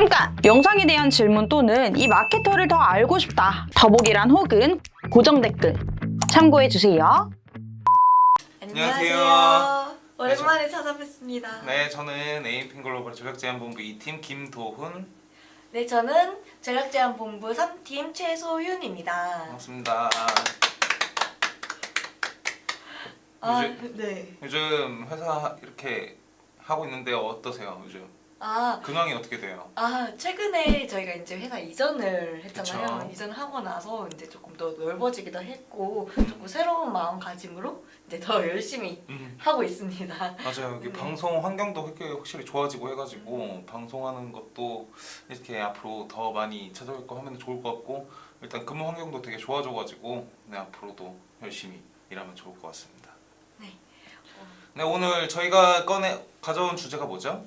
잠깐! 영상에 대한 질문 또는 이 마케터를 더 알고 싶다. 더보기란 혹은 고정 댓글 참고해주세요. 안녕하세요. 오랜만에 찾아뵙습니다. 네, 저는 에이핑글로벌 전략제안본부 2팀 김도훈. 네, 저는 전략제안본부 3팀 최소윤입니다. 반갑습니다. 네. 요즘 회사 이렇게 하고 있는데 어떠세요, 요즘? 근황이 어떻게 돼요? 최근에 저희가 이제 회사 이전을 했잖아요. 그쵸. 이전을 하고 나서 이제 조금 더 넓어지기도 했고 조금 새로운 마음가짐으로 이제 더 열심히 하고 있습니다. 맞아요. 여기 네. 방송 환경도 확실히 좋아지고 해가지고 방송하는 것도 이렇게 앞으로 더 많이 찾아뵙고 하면 좋을 것 같고, 일단 근무 환경도 되게 좋아져가지고 네, 앞으로도 열심히 일하면 좋을 것 같습니다. 네. 네, 오늘 저희가 가져온 주제가 뭐죠?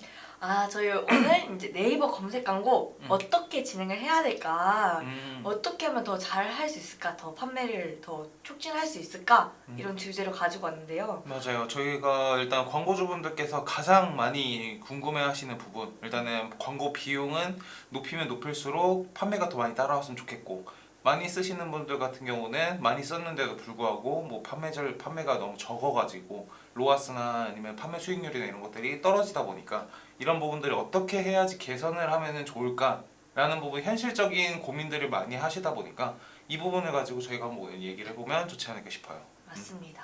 저희 오늘 이제 네이버 검색 광고 어떻게 진행을 해야 될까? 어떻게 하면 더 잘 할 수 있을까? 더 판매를 더 촉진할 수 있을까? 이런 주제로 가지고 왔는데요. 맞아요. 저희가 일단 광고주분들께서 가장 많이 궁금해하시는 부분, 일단은 광고 비용은 높이면 높일수록 판매가 더 많이 따라왔으면 좋겠고, 많이 쓰시는 분들 같은 경우는 많이 썼는데도 불구하고 뭐 판매가 너무 적어가지고 로아스나 아니면 판매 수익률이나 이런 것들이 떨어지다 보니까 이런 부분들을 어떻게 해야지 개선을 하면 좋을까라는 부분, 현실적인 고민들을 많이 하시다 보니까 이 부분을 가지고 저희가 한번 얘기를 해보면 좋지 않을까 싶어요. 맞습니다.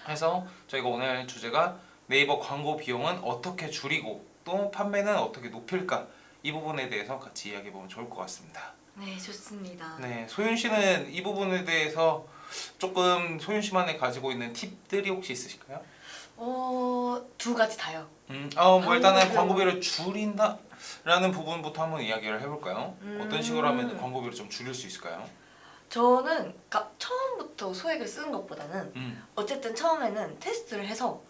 그래서 저희가 오늘 주제가 네이버 광고 비용은 어떻게 줄이고 또 판매는 어떻게 높일까, 이 부분에 대해서 같이 이야기해보면 좋을 것 같습니다. 네, 좋습니다. 네, 소윤 씨는 이 부분에 대해서 조금 소윤 씨만의 가지고 있는 팁들이 혹시 있으실까요? 두 가지 다요. 뭐 일단은 광고비를 줄인다라는 부분부터 한번 이야기를 해볼까요? 어떤 식으로 하면 광고비를 좀 줄일 수 있을까요? 저는 처음부터 소액을 쓰는 것보다는 어쨌든 처음에는 테스트를 해서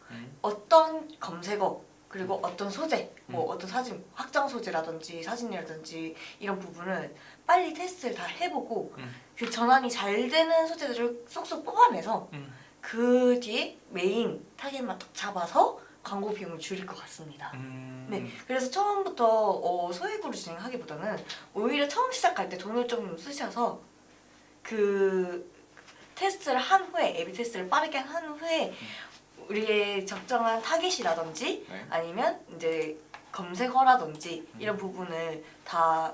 어떤 검색어 그리고 어떤 소재, 뭐 어떤 사진, 확장 소재라든지 사진이라든지 이런 부분을 빨리 테스트를 다 해보고 그 전환이 잘 되는 소재들을 쏙쏙 뽑아내서 그 뒤에 메인 타겟만 딱 잡아서 광고 비용을 줄일 것 같습니다. 네, 그래서 처음부터 소액으로 진행하기보다는 오히려 처음 시작할 때 돈을 좀 쓰셔서 그 테스트를 한 후에, A/B 테스트를 빠르게 한 후에 우리의 적정한 타겟이라든지 네. 아니면 이제 검색어라든지 이런 부분을 다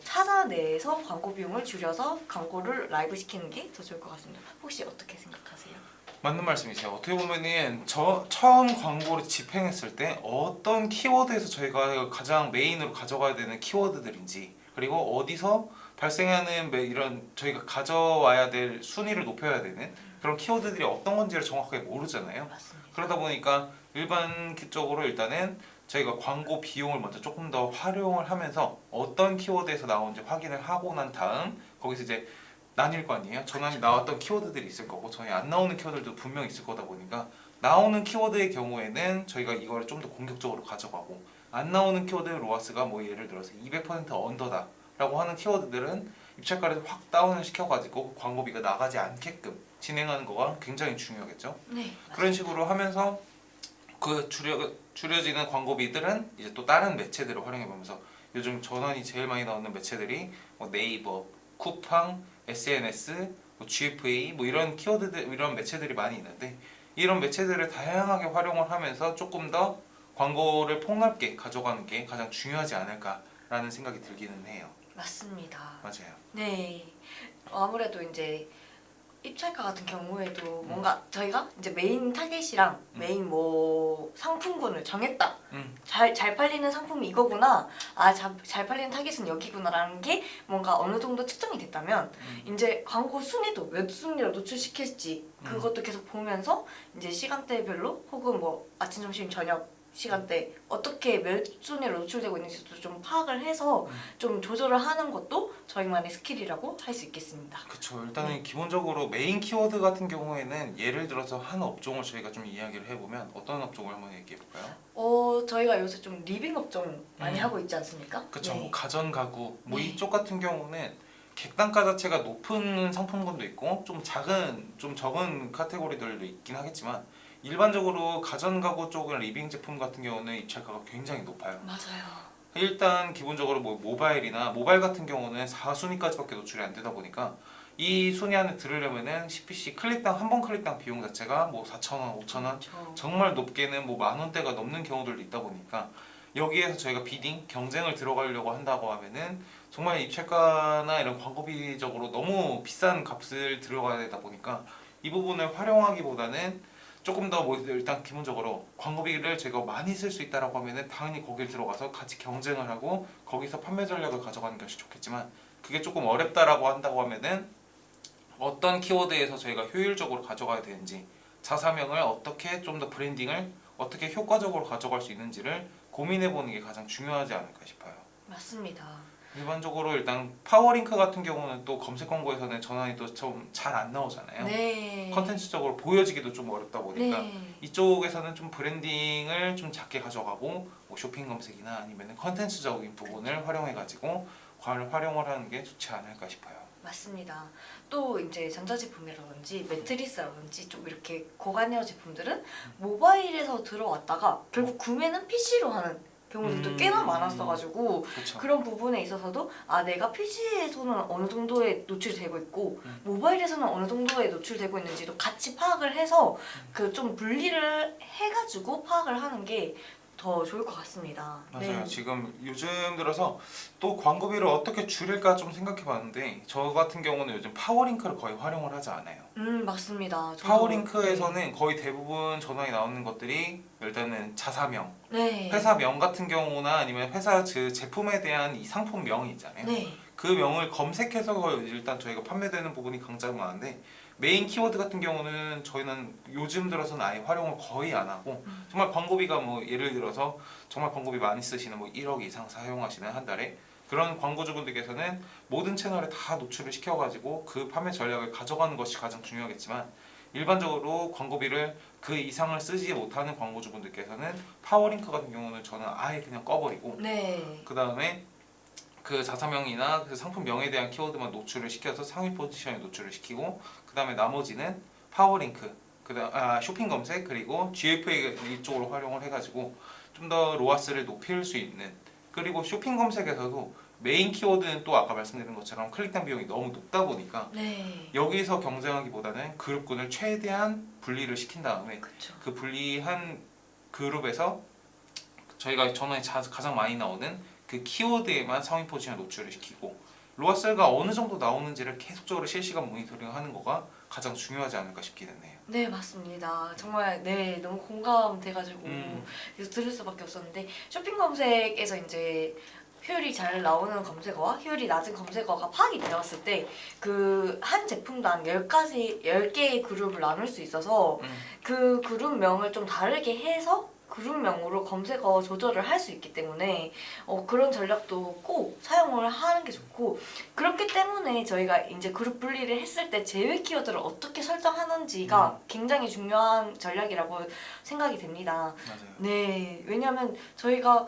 찾아내서 광고 비용을 줄여서 광고를 라이브 시키는 게 더 좋을 것 같습니다. 혹시 어떻게 생각하세요? 맞는 말씀이세요. 어떻게 보면은 처음 광고를 집행했을 때 어떤 키워드에서 저희가 가장 메인으로 가져가야 되는 키워드들인지, 그리고 어디서 발생하는 이런 저희가 가져와야 될 순위를 높여야 되는 그런 키워드들이 어떤 건지를 정확하게 모르잖아요. 맞습니다. 그러다 보니까 일반적으로 일단은 저희가 광고 비용을 먼저 조금 더 활용을 하면서 어떤 키워드에서 나오는지 확인을 하고 난 다음 거기서 이제 나뉠 거 아니에요? 전환이 나왔던 키워드들이 있을 거고 전환이 안 나오는 키워드들도 분명 있을 거다 보니까 나오는 키워드의 경우에는 저희가 이거를 좀 더 공격적으로 가져가고, 안 나오는 키워드 로아스가 뭐 예를 들어서 200% 언더다 라고 하는 키워드들은 입찰가를 확 다운을 시켜가지고 광고비가 나가지 않게끔 진행하는 거가 굉장히 중요하겠죠. 네, 맞습니다. 그런 식으로 하면서 그 줄여지는 광고비들은 이제 또 다른 매체들을 활용해보면서, 요즘 전환이 제일 많이 나오는 매체들이 뭐 네이버, 쿠팡, SNS, 뭐 GFA 뭐 이런 키워드들, 이런 매체들이 많이 있는데 이런 매체들을 다양하게 활용을 하면서 조금 더 광고를 폭넓게 가져가는 게 가장 중요하지 않을까라는 생각이 들기는 해요. 맞습니다. 맞아요. 네, 아무래도 이제 입찰가 같은 경우에도 뭔가 저희가 이제 메인 타겟이랑 메인 뭐 상품군을 정했다. 잘 팔리는 상품이 이거구나. 잘 팔리는 타겟은 여기구나라는 게 뭔가 어느 정도 측정이 됐다면 이제 광고 순위도 몇 순위로 노출시킬지 그것도 계속 보면서 이제 시간대별로 혹은 뭐 아침, 점심, 저녁 시간대 어떻게 몇 순위로 노출되고 있는지도 좀 파악을 해서 좀 조절을 하는 것도 저희만의 스킬이라고 할 수 있겠습니다. 그렇죠. 일단은 기본적으로 메인 키워드 같은 경우에는 예를 들어서 한 업종을 저희가 좀 이야기를 해보면 어떤 업종을 한번 얘기해 볼까요? 저희가 요새 좀 리빙 업종 많이 하고 있지 않습니까? 그렇죠. 네. 뭐 가전 가구 뭐 네. 이쪽 같은 경우는 객단가 자체가 높은 상품군도 있고 좀 적은 카테고리들도 있긴 하겠지만, 일반적으로 가전 가구 쪽은 리빙 제품 같은 경우는 입찰가가 굉장히 높아요. 맞아요. 일단 기본적으로 뭐 모바일 같은 경우는 4순위까지밖에 노출이 안 되다 보니까 이 순위 안에 들으려면은 CPC 클릭당 한 번 클릭당 비용 자체가 뭐 4,000원, 5,000원 정말 높게는 뭐 10,000원대가 넘는 경우들도 있다 보니까 여기에서 저희가 비딩 경쟁을 들어가려고 한다고 하면은 정말 입찰가나 이런 광고비적으로 너무 비싼 값을 들어가야 되다 보니까 이 부분을 활용하기보다는 조금 더 뭐 일단 기본적으로 광고비를 제가 많이 쓸 수 있다라고 하면은 당연히 거길 들어가서 같이 경쟁을 하고 거기서 판매 전략을 가져가는 것이 좋겠지만 그게 조금 어렵다라고 한다고 하면은 어떤 키워드에서 저희가 효율적으로 가져가야 되는지 자사명을 어떻게 좀 더 브랜딩을 어떻게 효과적으로 가져갈 수 있는지를 고민해 보는 게 가장 중요하지 않을까 싶어요. 맞습니다. 일반적으로 일단 파워링크 같은 경우는 또 검색 광고에서는 전환이 또 좀 잘 안 나오잖아요. 네. 컨텐츠적으로 보여지기도 좀 어렵다 보니까 네. 이쪽에서는 좀 브랜딩을 좀 작게 가져가고 뭐 쇼핑 검색이나 아니면 컨텐츠적인 부분을 활용해 가지고 활용을 하는 게 좋지 않을까 싶어요. 맞습니다. 또 이제 전자제품이라든지 매트리스라든지 좀 이렇게 고관여 제품들은 모바일에서 들어왔다가 결국 구매는 PC로 하는 경우들도 꽤나 많았어가지고 그렇죠. 그런 부분에 있어서도 내가 PC에서는 어느 정도에 노출되고 있고 모바일에서는 어느 정도에 노출되고 있는지도 같이 파악을 해서 그 좀 분리를 해가지고 파악을 하는 게 더 좋을 것 같습니다. 맞아요. 네. 지금 요즘 들어서 또 광고비를 어떻게 줄일까 좀 생각해봤는데 저 같은 경우는 요즘 파워링크를 거의 활용을 하지 않아요. 맞습니다. 저도- 파워링크에서는 거의 대부분 전화에 나오는 것들이 일단은 자사명, 네. 회사명 같은 경우나 아니면 회사 그 제품에 대한 이 상품명이 있잖아요. 네. 그 명을 검색해서 일단 저희가 판매되는 부분이 굉장히 많은데 메인 키워드 같은 경우는 저희는 요즘 들어서는 아예 활용을 거의 안 하고 정말 광고비가 뭐 예를 들어서 정말 광고비 많이 쓰시는 뭐 1억 이상 사용하시는 한 달에 그런 광고주분들께서는 모든 채널에 다 노출을 시켜가지고 그 판매 전략을 가져가는 것이 가장 중요하겠지만 일반적으로 광고비를 그 이상을 쓰지 못하는 광고주분들께서는 파워링크 같은 경우는 저는 아예 그냥 꺼버리고 네. 그 다음에 그 자사명이나 그 상품명에 대한 키워드만 노출을 시켜서 상위 포지션에 노출을 시키고 그 다음에 나머지는 파워링크, 쇼핑 검색 그리고 GFA 이쪽으로 활용을 해가지고 좀 더 로아스를 높일 수 있는 그리고 쇼핑 검색에서도 메인 키워드는 또 아까 말씀드린 것처럼 클릭당 비용이 너무 높다 보니까 네. 여기서 경쟁하기보다는 그룹군을 최대한 분리를 시킨 다음에 그렇죠. 그 분리한 그룹에서 저희가 전원에 가장 많이 나오는 그 키워드에만 상위 포지션 노출을 시키고 로아스가 어느 정도 나오는지를 계속적으로 실시간 모니터링하는 거가 가장 중요하지 않을까 싶기는 해요. 네, 맞습니다. 정말 네 너무 공감돼가지고 음. 계속 들을 수밖에 없었는데 쇼핑 검색에서 이제 효율이 잘 나오는 검색어와 효율이 낮은 검색어가 파악이 되었을 때 그 한 제품당 10개의 그룹을 나눌 수 있어서 그 그룹명을 좀 다르게 해서 그룹명으로 검색어 조절을 할 수 있기 때문에 그런 전략도 꼭 사용을 하는 게 좋고 그렇기 때문에 저희가 이제 그룹 분리를 했을 때 제외 키워드를 어떻게 설정하는지가 굉장히 중요한 전략이라고 생각이 됩니다. 맞아요. 네, 왜냐하면 저희가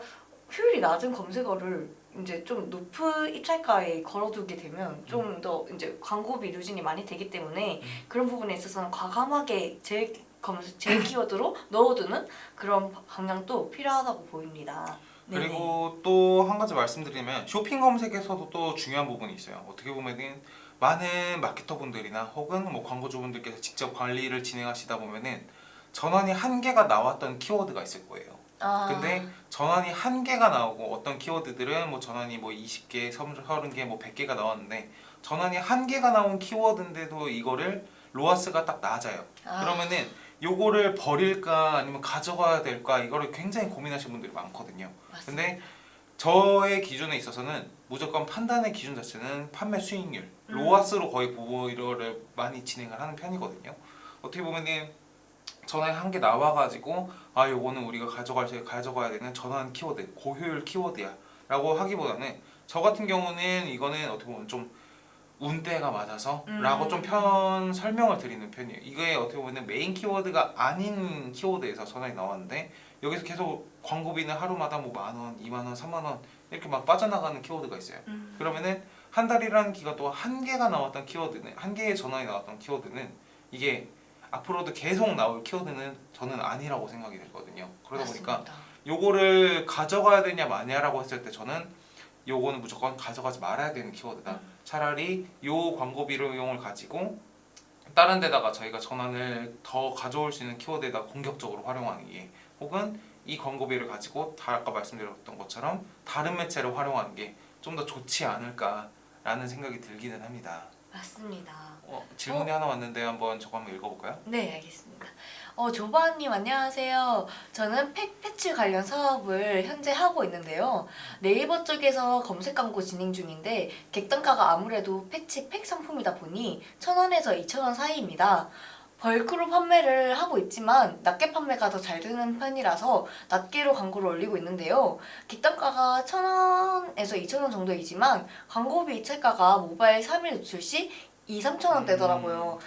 효율이 낮은 검색어를 이제 좀 높은 입찰가에 걸어두게 되면 좀 더 이제 광고비 누진이 많이 되기 때문에 그런 부분에 있어서는 과감하게 제 키워드로 넣어두는 그런 방향도 필요하다고 보입니다. 네네. 그리고 또 한 가지 말씀드리면 쇼핑 검색에서도 또 중요한 부분이 있어요. 어떻게 보면은 많은 마케터분들이나 혹은 뭐 광고주분들께서 직접 관리를 진행하시다 보면은 전환이 한 개가 나왔던 키워드가 있을 거예요. 근데 전환이 한 개가 나오고 어떤 키워드들은 뭐 전환이 뭐 20개, 30개, 뭐 100개가 나왔는데 전환이 한 개가 나온 키워드인데도 이거를 로아스가 딱 낮아요. 그러면은 요거를 버릴까 아니면 가져가야 될까 이거를 굉장히 고민하시는 분들이 많거든요. 맞습니다. 근데 저의 기준에 있어서는 무조건 판단의 기준 자체는 판매 수익률, 로아스로 거의 보고 이거를 많이 진행을 하는 편이거든요. 어떻게 보면은 전화에 한 개 나와가지고 요거는 우리가 가져가야 되는 전환 키워드, 고효율 키워드야 라고 하기보다는 저 같은 경우는 이거는 어떻게 보면 좀 운대가 맞아서 라고 좀 설명을 드리는 편이에요. 이게 어떻게 보면 메인 키워드가 아닌 키워드에서 전환이 나왔는데 여기서 계속 광고비는 하루마다 뭐 10,000원, 20,000원, 30,000원 이렇게 막 빠져나가는 키워드가 있어요. 그러면은 한 달이라는 기간 동안 한 개가 나왔던 키워드는 한 개의 전환이 나왔던 키워드는 이게 앞으로도 계속 나올 키워드는 저는 아니라고 생각이 들거든요. 그러다 보니까 맞습니다. 요거를 가져가야 되냐 마냐라고 했을 때 저는 요거는 무조건 가져가지 말아야 되는 키워드다. 차라리 요 광고 비용을 가지고 다른 데다가 저희가 전환을 더 가져올 수 있는 키워드에다 공격적으로 활용하는 게, 혹은 이 광고비를 가지고 아까 말씀드렸던 것처럼 다른 매체를 활용하는 게 좀 더 좋지 않을까라는 생각이 들기는 합니다. 맞습니다. 질문이 하나 왔는데 한번 저거 한번 읽어볼까요? 네, 알겠습니다. 조바님 안녕하세요. 저는 팩 패치 관련 사업을 현재 하고 있는데요. 네이버 쪽에서 검색 광고 진행 중인데 객단가가 아무래도 패치 팩 상품이다 보니 1,000원에서 2,000원 사이입니다. 벌크로 판매를 하고 있지만 낮게 판매가 더 잘 되는 편이라서 낮게로 광고를 올리고 있는데요. 객단가가 1,000원에서 2,000원 정도이지만 광고비 입찰가가 모바일 3일 노출 시 2,000~3,000원대더라고요.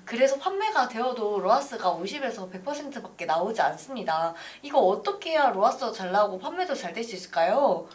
그래서 판매가 되어도 로아스가 50에서 100%밖에 나오지 않습니다. 이거 어떻게 해야 로아스도 잘 나오고 판매도 잘 될 수 있을까요?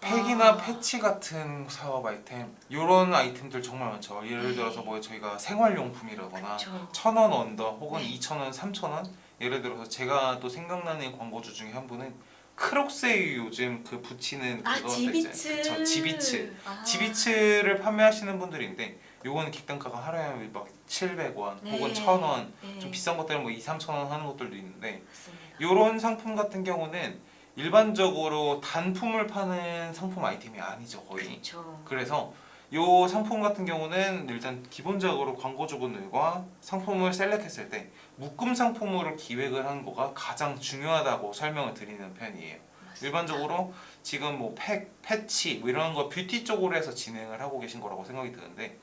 팩이나 패치 같은 사업 아이템, 이런 아이템들 정말 많죠. 예를 네. 들어서 뭐 저희가 생활용품이라거나 그쵸. 1,000원 언더 혹은 네. 2,000원, 3,000원. 예를 들어서 제가 또 생각나는 광고주 중에 한 분은 크록스에 요즘 그 붙이는 그거 지비츠. 그쵸, 지비츠. 지비츠를 판매하시는 분들인데 요거는 객단가가 하루에 막 700원 네. 혹은 1,000원, 네. 좀 비싼 것들은 뭐 2~3,000원 하는 것들도 있는데, 맞습니다. 요런 상품 같은 경우는 일반적으로 단품을 파는 상품 아이템이 아니죠, 거의. 그렇죠. 그래서 요 상품 같은 경우는 일단 기본적으로 광고주분들과 상품을 셀렉했을 때 묶음 상품으로 기획을 하는 거가 가장 중요하다고 설명을 드리는 편이에요. 맞습니다. 일반적으로 지금 뭐 패치 뭐 이런 거 뷰티 쪽으로 해서 진행을 하고 계신 거라고 생각이 드는데,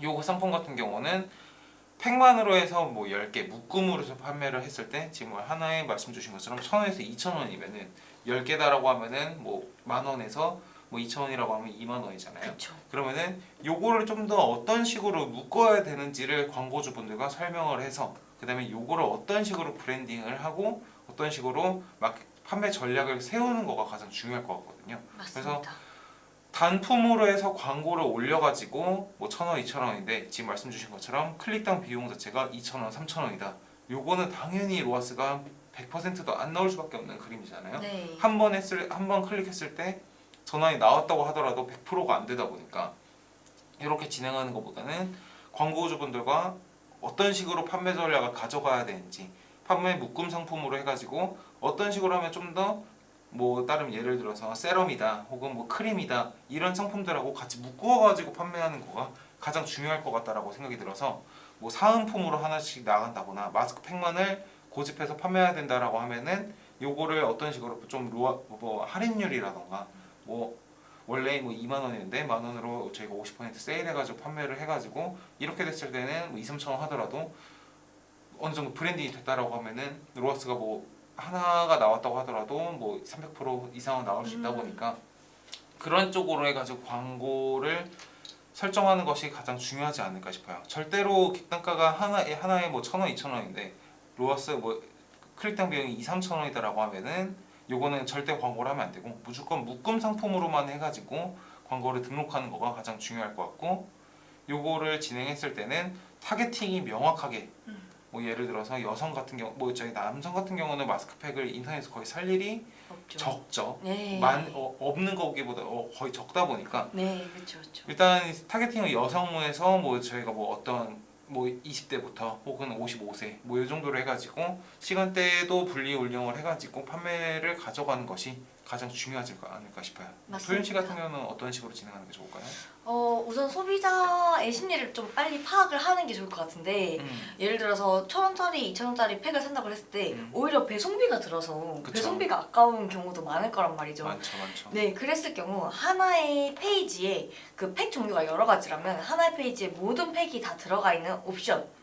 요 상품 같은 경우는 팩만으로 해서 뭐 10개 묶음으로 해서 판매를 했을 때 지금 하나에 말씀 주신 것처럼 1,000원에서 2,000원이면은 10개다라고 하면은 뭐 10,000원에서 뭐 2,000원이라고 하면 20,000원이잖아요. 그렇죠. 그러면은 요거를 좀 더 어떤 식으로 묶어야 되는지를 광고주분들과 설명을 해서, 그다음에 요거를 어떤 식으로 브랜딩을 하고 어떤 식으로 막 판매 전략을 세우는 거가 가장 중요할 것 같거든요. 맞습니다. 단품으로 해서 광고를 올려가지고 뭐 1,000원, 2,000원인데 지금 말씀 주신 것처럼 클릭당 비용 자체가 2,000원, 3,000원이다. 요거는 당연히 로아스가 100%도 안 나올 수밖에 없는 그림이잖아요. 네. 한 번 클릭했을 때 전환이 나왔다고 하더라도 100%가 안 되다 보니까 이렇게 진행하는 것보다는 광고주분들과 어떤 식으로 판매 전략을 가져가야 되는지, 판매 묶음 상품으로 해가지고 어떤 식으로 하면 좀 더 뭐 다른 예를 들어서 세럼이다 혹은 뭐 크림이다 이런 상품들하고 같이 묶어가지고 판매하는 거가 가장 중요할 것 같다라고 생각이 들어서, 뭐 사은품으로 하나씩 나간다거나 마스크팩만을 고집해서 판매해야 된다라고 하면은 요거를 어떤 식으로 좀 뭐 할인율이라던가, 뭐 원래 뭐 2만 원이었는데 1만 원으로 저희가 50% 세일해가지고 판매를 해가지고 이렇게 됐을 때는 뭐 2~3천 원 하더라도 어느 정도 브랜딩이 됐다라고 하면은 로아스가 뭐 하나가 나왔다고 하더라도 뭐 300% 이상은 나올 수 있다 보니까 그런 쪽으로 해가지고 광고를 설정하는 것이 가장 중요하지 않을까 싶어요. 절대로 객단가가 하나에 뭐 1,000원, 2,000원인데 로아스 뭐 클릭당 비용이 2~3,000원이다라고 하면은 요거는 절대 광고를 하면 안 되고 무조건 묶음 상품으로만 해가지고 광고를 등록하는 거가 가장 중요할 것 같고, 요거를 진행했을 때는 타겟팅이 명확하게, 뭐 예를 들어서 여성 같은 경우, 뭐 저희 남성 같은 경우는 마스크팩을 인터넷에서 거의 살 일이 없죠. 적죠. 네. 없는 거기보다 거의 적다 보니까 네, 그렇죠, 그렇죠. 일단 타겟팅을 여성에서 뭐 저희가 뭐 어떤 뭐 20대부터 혹은 55세 뭐 이 정도로 해가지고 시간대도 분리 운영을 해가지고 판매를 가져가는 것이 가장 중요하지 않을까 싶어요. 맞습니다. 소연 씨 같은 경우는 어떤 식으로 진행하는 게 좋을까요? 우선 소비자의 심리를 좀 빨리 파악을 하는 게 좋을 것 같은데, 예를 들어서 1,000원짜리, 2,000원짜리 팩을 산다고 했을 때 오히려 배송비가 들어서 그쵸. 배송비가 아까운 경우도 많을 거란 말이죠. 많죠. 네, 그랬을 경우 하나의 페이지에 그 팩 종류가 여러 가지라면 하나의 페이지에 모든 팩이 다 들어가 있는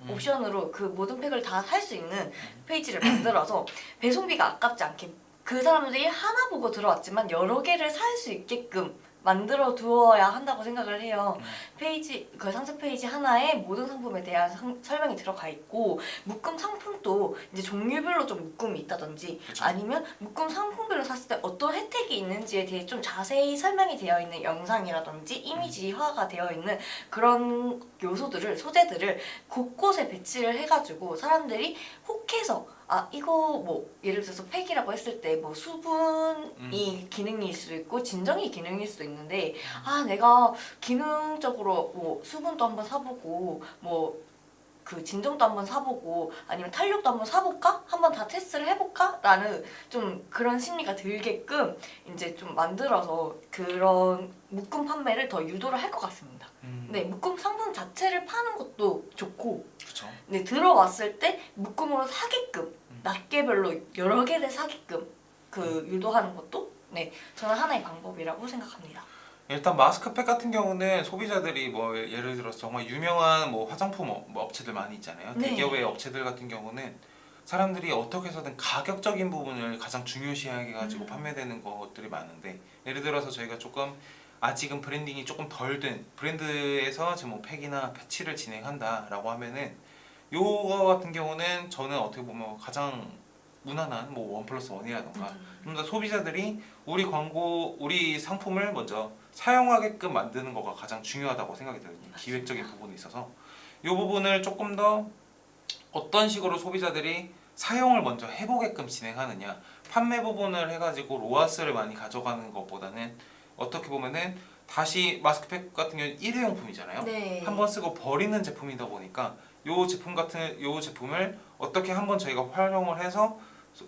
옵션으로 그 모든 팩을 다 살 수 있는 페이지를 만들어서 배송비가 아깝지 않게, 그 사람들이 하나 보고 들어왔지만 여러 개를 살 수 있게끔 만들어 두어야 한다고 생각을 해요. 페이지, 그 상세 페이지 하나에 모든 상품에 대한 설명이 들어가 있고, 묶음 상품도 이제 종류별로 좀 묶음이 있다든지, 그쵸. 아니면 묶음 상품별로 샀을 때 어떤 혜택이 있는지에 대해 좀 자세히 설명이 되어 있는 영상이라든지 이미지화가 되어 있는 그런 요소들을, 소재들을 곳곳에 배치를 해가지고 사람들이 혹해서 아 이거 뭐 예를 들어서 팩이라고 했을 때 뭐 수분이 기능일 수도 있고 진정이 기능일 수도 있는데 아 내가 기능적으로 뭐 수분도 한번 사보고 뭐 그 진정도 한번 사보고 아니면 탄력도 한번 사볼까? 한번 다 테스트를 해볼까? 라는 좀 그런 심리가 들게끔 이제 좀 만들어서 그런 묶음 판매를 더 유도를 할 것 같습니다. 네, 묶음 상품 자체를 파는 것도 좋고 그렇죠. 네, 들어왔을 때 묶음으로 사게끔 낱개별로 여러 개를 사게끔 그 유도하는 것도 네, 저는 하나의 방법이라고 생각합니다. 일단 마스크팩 같은 경우는 소비자들이 뭐 예를 들어서 정말 유명한 뭐 화장품 뭐 업체들 많이 있잖아요. 네. 대기업의 업체들 같은 경우는 사람들이 어떻게 해서든 가격적인 부분을 가장 중요시하게 가지고 판매되는 것들이 많은데 예를 들어서 저희가 조금 아직은 브랜딩이 조금 덜 된 브랜드에서 지금 뭐 팩이나 패치를 진행한다라고 하면은 요거 같은 경우는 저는 어떻게 보면 가장 무난한 뭐 1+1이라던가 좀 더 소비자들이 우리 광고, 우리 상품을 먼저 사용하게끔 만드는 거가 가장 중요하다고 생각이 들거든요. 기획적인 부분에 있어서 이 부분을 조금 더 어떤 식으로 소비자들이 사용을 먼저 해보게끔 진행하느냐, 판매 부분을 해가지고 로아스를 많이 가져가는 것보다는 어떻게 보면은 다시 마스크팩 같은 경우는 일회용품이잖아요. 네. 한번 쓰고 버리는 제품이다 보니까 요 제품을 어떻게 한번 저희가 활용을 해서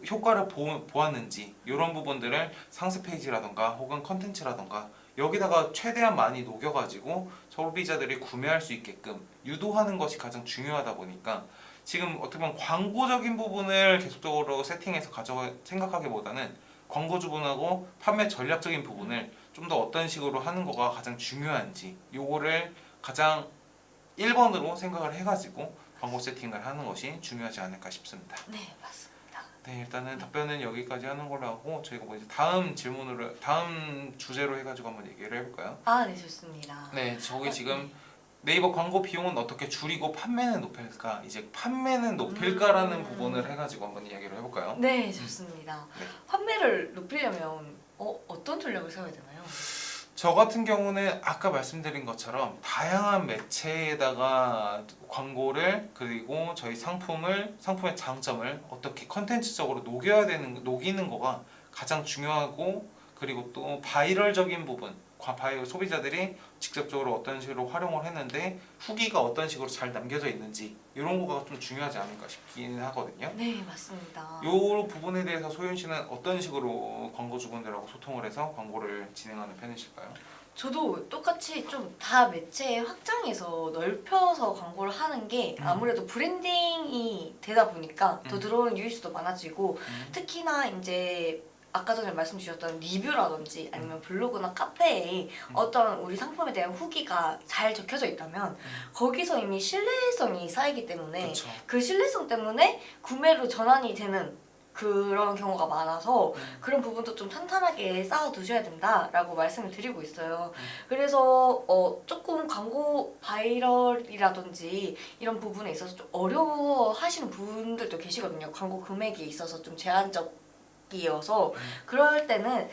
효과를 보았는지 이런 부분들을 상세 페이지라던가 혹은 컨텐츠라던가 여기다가 최대한 많이 녹여가지고 소비자들이 구매할 수 있게끔 유도하는 것이 가장 중요하다 보니까 지금 어떻게 보면 광고적인 부분을 계속적으로 세팅해서 생각하기보다는 광고주분하고 판매 전략적인 부분을 좀 더 어떤 식으로 하는 거가 가장 중요한지 요거를 가장 1번으로 생각을 해가지고 광고 세팅을 하는 것이 중요하지 않을까 싶습니다. 네, 맞습니다. 네, 일단은 답변은 여기까지 하는 걸로 하고 저희가 뭐 이제 다음 주제로 해가지고 한번 얘기를 해볼까요? 아, 네, 좋습니다. 네, 저기 지금 네이버 광고 비용은 어떻게 줄이고 판매는 높일까? 이제 판매는 높일까라는 부분을 해가지고 한번 이야기를 해볼까요? 네, 좋습니다. 네. 판매를 높이려면 어떤 전략을 세워야 되나요? 저 같은 경우는 아까 말씀드린 것처럼 다양한 매체에다가 광고를 그리고 저희 상품의 장점을 어떻게 컨텐츠적으로 녹이는 거가 가장 중요하고 그리고 또 바이럴적인 부분 소비자들이 직접적으로 어떤 식으로 활용을 했는데 후기가 어떤 식으로 잘 남겨져 있는지 이런 거가 좀 중요하지 않을까 싶기는 하거든요. 네, 맞습니다. 이 부분에 대해서 소윤 씨는 어떤 식으로 광고주분들하고 소통을 해서 광고를 진행하는 편이실까요? 저도 똑같이 좀 다 매체 확장해서 넓혀서 광고를 하는 게 아무래도 브랜딩이 되다 보니까 더 들어오는 유입수도 많아지고 특히나 이제 아까 전에 말씀 주셨던 리뷰라든지 아니면 블로그나 카페에 어떤 우리 상품에 대한 후기가 잘 적혀져 있다면 거기서 이미 신뢰성이 쌓이기 때문에 그렇죠. 그 신뢰성 때문에 구매로 전환이 되는 그런 경우가 많아서 그런 부분도 좀 탄탄하게 쌓아두셔야 된다라고 말씀을 드리고 있어요. 그래서 조금 광고 바이럴이라든지 이런 부분에 있어서 좀 어려워하시는 분들도 계시거든요. 광고 금액이 있어서 좀 제한적이어서 그럴 때는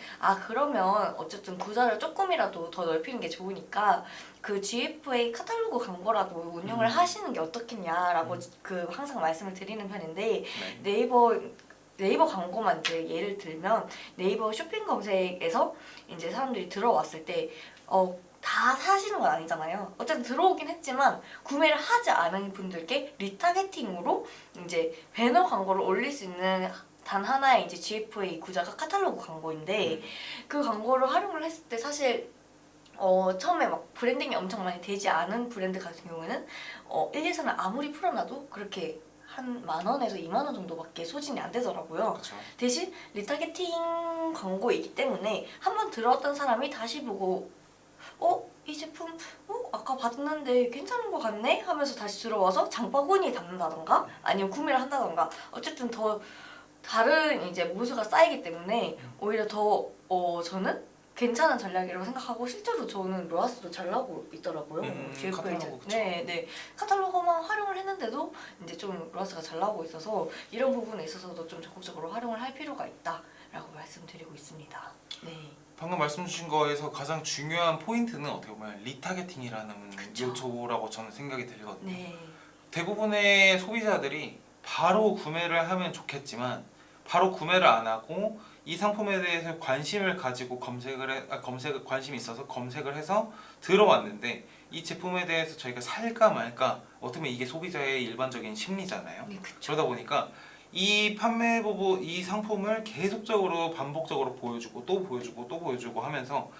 그러면 어쨌든 구자를 조금이라도 더 넓히는 게 좋으니까 그 GFA 카탈로그 광고라도 운영을 하시는 게 어떻겠냐라고 그 항상 말씀을 드리는 편인데 네. 네이버 광고만 이제 예를 들면 네이버 쇼핑 검색에서 이제 사람들이 들어왔을 때 다 사시는 건 아니잖아요. 어쨌든 들어오긴 했지만 구매를 하지 않은 분들께 리타게팅으로 이제 배너 광고를 올릴 수 있는 단 하나의 이제 GFA 구자가 카탈로그 광고인데 그 광고를 활용을 했을 때 사실 처음에 막 브랜딩이 엄청 많이 되지 않은 브랜드 같은 경우에는 1, 2선을 아무리 풀어놔도 그렇게 한 10,000원에서 20,000원 정도밖에 소진이 안 되더라고요. 그렇죠. 대신 리타게팅 광고이기 때문에 한번 들어왔던 사람이 다시 보고 이 제품 아까 봤는데 괜찮은 것 같네 하면서 다시 들어와서 장바구니에 담는다던가 아니면 구매를 한다던가 어쨌든 더 다른 이제 모수가 쌓이기 때문에 오히려 더 저는 괜찮은 전략이라고 생각하고 실제로 저는 로아스도 잘 나오고 있더라고요. 카탈로그 그쵸. 네. 카탈로그만 활용을 했는데도 이제 좀 로아스가 잘 나오고 있어서 이런 부분에 있어서도 좀 적극적으로 활용을 할 필요가 있다라고 말씀드리고 있습니다. 네. 방금 말씀 주신 거에서 가장 중요한 포인트는 어떻게 보면 리타게팅이라는 그쵸. 요소라고 저는 생각이 들거든요. 네. 대부분의 소비자들이 바로 구매를 하면 좋겠지만 바로 구매를 안 하고 이 상품에 대해서 관심을 가지고 관심이 있어서 검색을 해서 들어왔는데 이 제품에 대해서 저희가 살까 말까 어떻게 보면 이게 소비자의 일반적인 심리잖아요. 네, 그쵸. 그러다 보니까 이 이 상품을 계속적으로 반복적으로 보여주고 또 보여주고 또 보여주고 하면서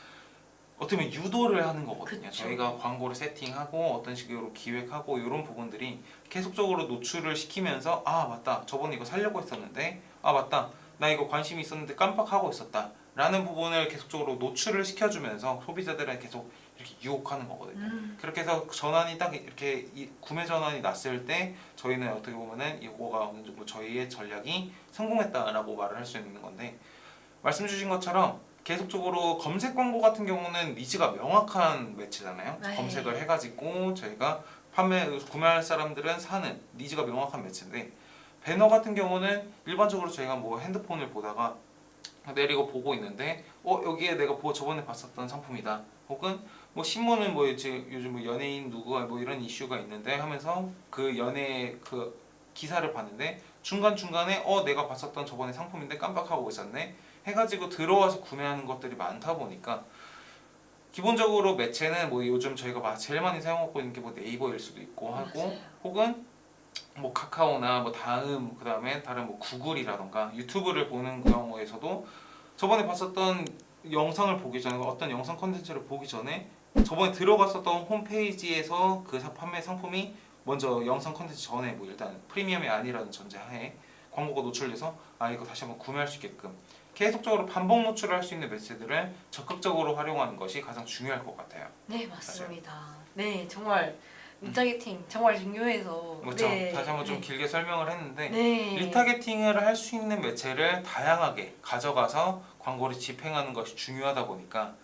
어떻게 보면 유도를 하는 거거든요. 그쵸. 저희가 광고를 세팅하고 어떤 식으로 기획하고 이런 부분들이 계속적으로 노출을 시키면서 아 맞다 저번에 이거 살려고 했었는데 아 맞다 나 이거 관심이 있었는데 깜빡하고 있었다 라는 부분을 계속적으로 노출을 시켜주면서 소비자들은 계속 이렇게 유혹하는 거거든요. 그렇게 해서 전환이 딱 이렇게 구매 전환이 났을 때 저희는 어떻게 보면은 이거가 어느 정도 저희의 전략이 성공했다라고 말을 할 수 있는 건데 말씀 주신 것처럼 계속적으로 검색 광고 같은 경우는 니즈가 명확한 매체잖아요. 네. 검색을 해가지고 저희가 구매할 사람들은 사는 니즈가 명확한 매체인데 배너 같은 경우는 일반적으로 저희가 뭐 핸드폰을 보다가 내리고 보고 있는데 여기에 내가 저번에 봤었던 상품이다. 혹은 뭐 신문은 뭐 요즘 뭐 연예인 누구가 뭐 이런 이슈가 있는데 하면서 그 연예 그 기사를 봤는데 중간중간에 내가 봤었던 저번에 상품인데 깜빡하고 있었네 해가지고 들어와서 구매하는 것들이 많다 보니까 기본적으로 매체는 뭐 요즘 저희가 제일 많이 사용하고 있는 게 뭐 네이버일 수도 있고 하고 맞아요. 혹은 뭐 카카오나 뭐 그다음에 다른 뭐 구글이라던가 유튜브를 보는 경우에서도 저번에 봤었던 영상을 보기 전에 어떤 영상 콘텐츠를 보기 전에 저번에 들어갔었던 홈페이지에서 그 판매 상품이 먼저 영상 콘텐츠 전에 뭐 일단 프리미엄이 아니라는 전제하에 광고가 노출돼서 이거 다시 한번 구매할 수 있게끔 계속적으로 반복 노출을 할 수 있는 매체들을 적극적으로 활용하는 것이 가장 중요할 것 같아요. 네, 맞습니다. 네, 정말 리타게팅 정말 중요해서 그렇죠. 네, 다시 한번 좀 길게 설명을 했는데 네. 리타게팅을 할 수 있는 매체를 다양하게 가져가서 광고를 집행하는 것이 중요하다 보니까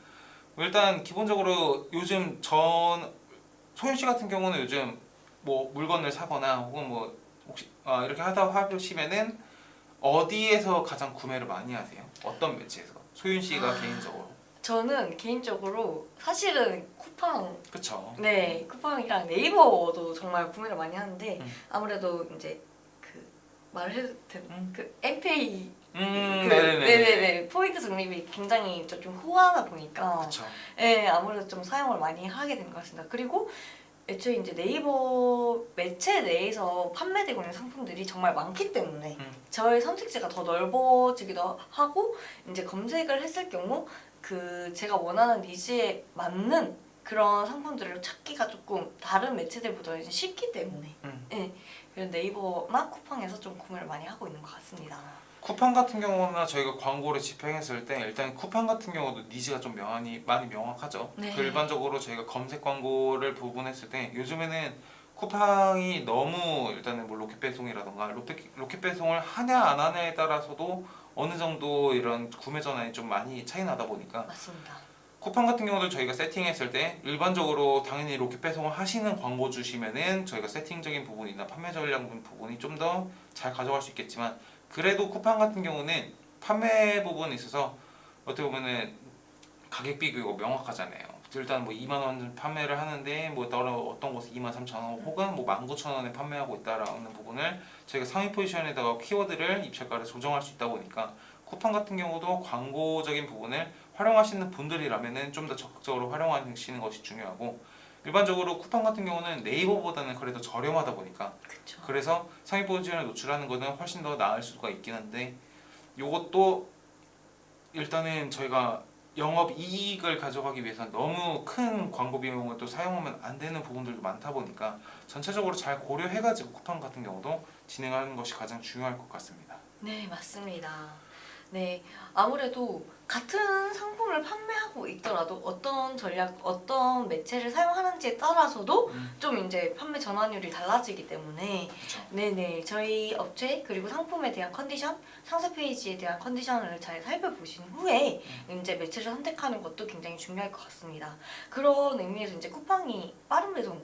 일단 기본적으로 요즘 소연 씨 같은 경우는 요즘 뭐 물건을 사거나 혹은 뭐 혹시 이렇게 하시면은 어디에서 가장 구매를 많이 하세요? 어떤 매체에서? 소윤 씨가 개인적으로. 저는 개인적으로 사실은 쿠팡 그쵸. 네, 쿠팡이랑 네이버도 정말 구매를 많이 하는데 아무래도 이제 그 말을 해도 그 엠페이 네네네 포인트 적립이 굉장히 좀 호화하다 보니까 그쵸. 네, 아무래도 좀 사용을 많이 하게 된 것 같습니다. 그리고 애초에 이제 네이버 매체 내에서 판매되고 있는 상품들이 정말 많기 때문에 저의 선택지가 더 넓어지기도 하고 이제 검색을 했을 경우 그 제가 원하는 니즈에 맞는 그런 상품들을 찾기가 조금 다른 매체들보다 이제 쉽기 때문에 네, 그래서 네이버나 쿠팡에서 좀 구매를 많이 하고 있는 것 같습니다. 쿠팡 같은 경우나 저희가 광고를 집행했을 때 일단 쿠팡 같은 경우도 니즈가 좀 많이 명확하죠. 네. 일반적으로 저희가 검색 광고를 부분했을 때 요즘에는 쿠팡이 너무 일단은 뭐 로켓 배송이라던가 로켓 배송을 하냐 안 하냐에 따라서도 어느 정도 이런 구매 전환이 좀 많이 차이 나다 보니까 맞습니다. 쿠팡 같은 경우도 저희가 세팅했을 때 일반적으로 당연히 로켓 배송을 하시는 광고 주시면은 저희가 세팅적인 부분이나 판매 전략 부분이 좀 더 잘 가져갈 수 있겠지만 그래도 쿠팡 같은 경우는 판매 부분에 있어서 어떻게 보면은 가격 비교가 명확하잖아요. 일단 뭐 2만 원 판매를 하는데 뭐 다른 어떤 곳은 23,000원 혹은 뭐 19,000원에 판매하고 있다라는 부분을 저희가 상위 포지션에다가 키워드를 입찰가를 조정할 수 있다 보니까 쿠팡 같은 경우도 광고적인 부분을 활용하시는 분들이라면은 좀 더 적극적으로 활용하시는 것이 중요하고 일반적으로 쿠팡 같은 경우는 네이버보다는 그래도 저렴하다 보니까 그렇죠. 그래서 상위 포지션을 노출하는 것은 훨씬 더 나을 수가 있긴 한데 이것도 일단은 저희가 영업 이익을 가져가기 위해서 너무 큰 광고 비용을 또 사용하면 안 되는 부분들도 많다 보니까 전체적으로 잘 고려해가지고 쿠팡 같은 경우도 진행하는 것이 가장 중요할 것 같습니다. 네, 맞습니다. 네, 아무래도 같은 상품을 판매하고 있더라도 어떤 전략, 어떤 매체를 사용하는지에 따라서도 좀 이제 판매 전환율이 달라지기 때문에 그렇죠. 네네 저희 업체 그리고 상품에 대한 컨디션, 상세 페이지에 대한 컨디션을 잘 살펴보신 후에 이제 매체를 선택하는 것도 굉장히 중요할 것 같습니다. 그런 의미에서 이제 쿠팡이 빠른 배송에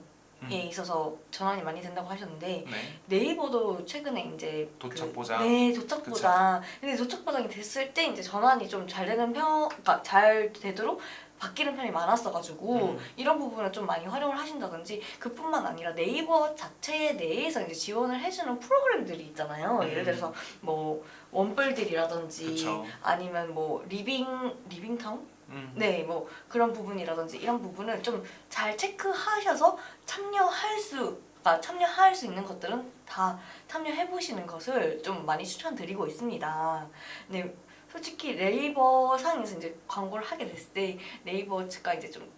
있어서 전환이 많이 된다고 하셨는데 네. 네이버도 최근에 이제 도착 보장. 네, 도착 보장. 근데 도착 보장이 됐을 때 이제 전환이 좀 잘 되는 그러니까 잘 되도록 바뀌는 편이 많았어가지고 이런 부분을 좀 많이 활용을 하신다든지 그뿐만 아니라 네이버 자체 내에서 이제 지원을 해주는 프로그램들이 있잖아요. 예를 들어서 뭐 원뿔딜이라든지 그쵸. 아니면 뭐 리빙타운? 네, 뭐 그런 부분이라든지 이런 부분을 좀 잘 체크하셔서 참여할 수 있는 것들은 다 참여해 보시는 것을 좀 많이 추천드리고 있습니다. 네, 솔직히 네이버 상에서 이제 광고를 하게 됐을 때 네이버 측과 이제 좀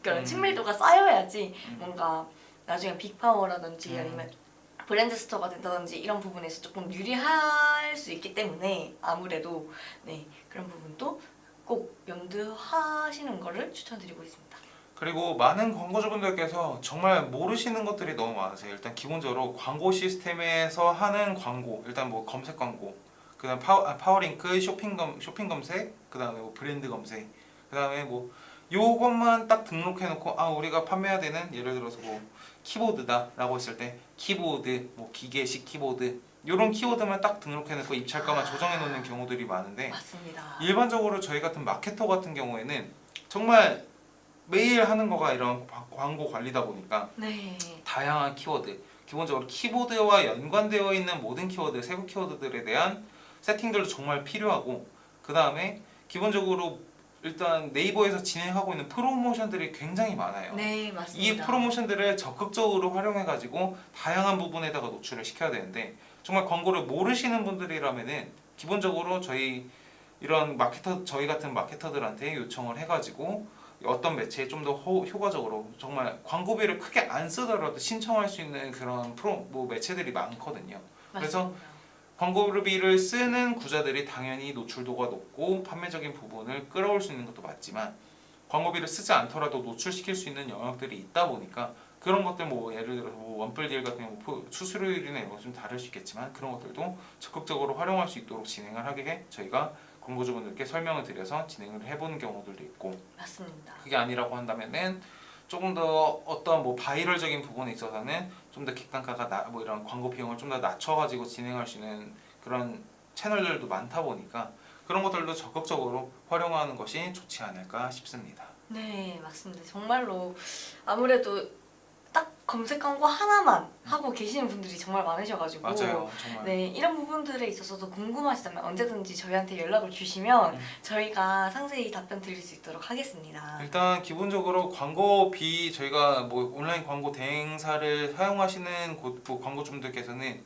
그런 친밀도가 쌓여야지 뭔가 나중에 빅파워라든지 아니면 브랜드 스토어가 된다든지 이런 부분에서 조금 유리할 수 있기 때문에 아무래도 네, 그런 부분도 꼭 염두하시는 거를 추천드리고 있습니다. 그리고 많은 광고주분들께서 정말 모르시는 것들이 너무 많으세요. 일단 기본적으로 광고 시스템에서 하는 광고, 일단 뭐 검색 광고, 그다음 파워링크, 쇼핑 검색, 그다음에 뭐 브랜드 검색, 그다음에 뭐 요것만 딱 등록해놓고 우리가 판매해야 되는 예를 들어서 뭐 키보드다라고 했을 때 키보드, 뭐 기계식 키보드 이런 키워드만 딱 등록해놓고 입찰가만 조정해놓는 경우들이 많은데 맞습니다. 일반적으로 저희 같은 마케터 같은 경우에는 정말 매일 하는 거가 이런 광고 관리다 보니까 네. 다양한 키워드, 기본적으로 키보드와 연관되어 있는 모든 키워드, 세부 키워드들에 대한 세팅들도 정말 필요하고 그 다음에 기본적으로 일단 네이버에서 진행하고 있는 프로모션들이 굉장히 많아요. 네, 맞습니다. 이 프로모션들을 적극적으로 활용해가지고 다양한 부분에다가 노출을 시켜야 되는데 정말 광고를 모르시는 분들이라면은 기본적으로 저희 같은 마케터들한테 요청을 해가지고 어떤 매체에 좀 더 효과적으로 정말 광고비를 크게 안 쓰더라도 신청할 수 있는 그런 매체들이 많거든요. 그래서 맞습니다. 광고비를 쓰는 구자들이 당연히 노출도가 높고 판매적인 부분을 끌어올 수 있는 것도 맞지만 광고비를 쓰지 않더라도 노출시킬 수 있는 영역들이 있다 보니까 그런 것들 뭐 예를 들어서 뭐 원뿔딜 같은 경우 수수료율이나 이런 거 좀 다를 수 있겠지만 그런 것들도 적극적으로 활용할 수 있도록 진행을 하게 저희가 광고주분들께 설명을 드려서 진행을 해보는 경우들도 있고 맞습니다. 그게 아니라고 한다면은 조금 더 어떤 뭐 바이럴적인 부분에 있어서는 좀 더 객단가가 뭐 이런 광고 비용을 좀 더 낮춰가지고 진행할 수 있는 그런 채널들도 많다 보니까 그런 것들도 적극적으로 활용하는 것이 좋지 않을까 싶습니다. 네, 맞습니다. 정말로 아무래도 딱 검색 광고 하나만 하고 계시는 분들이 정말 많으셔가지고 맞아요, 정말. 네, 이런 부분들에 있어서도 궁금하시다면 언제든지 저희한테 연락을 주시면 저희가 상세히 답변 드릴 수 있도록 하겠습니다. 일단 기본적으로 광고비 저희가 뭐 온라인 광고 대행사를 사용하시는 광고주분들께서는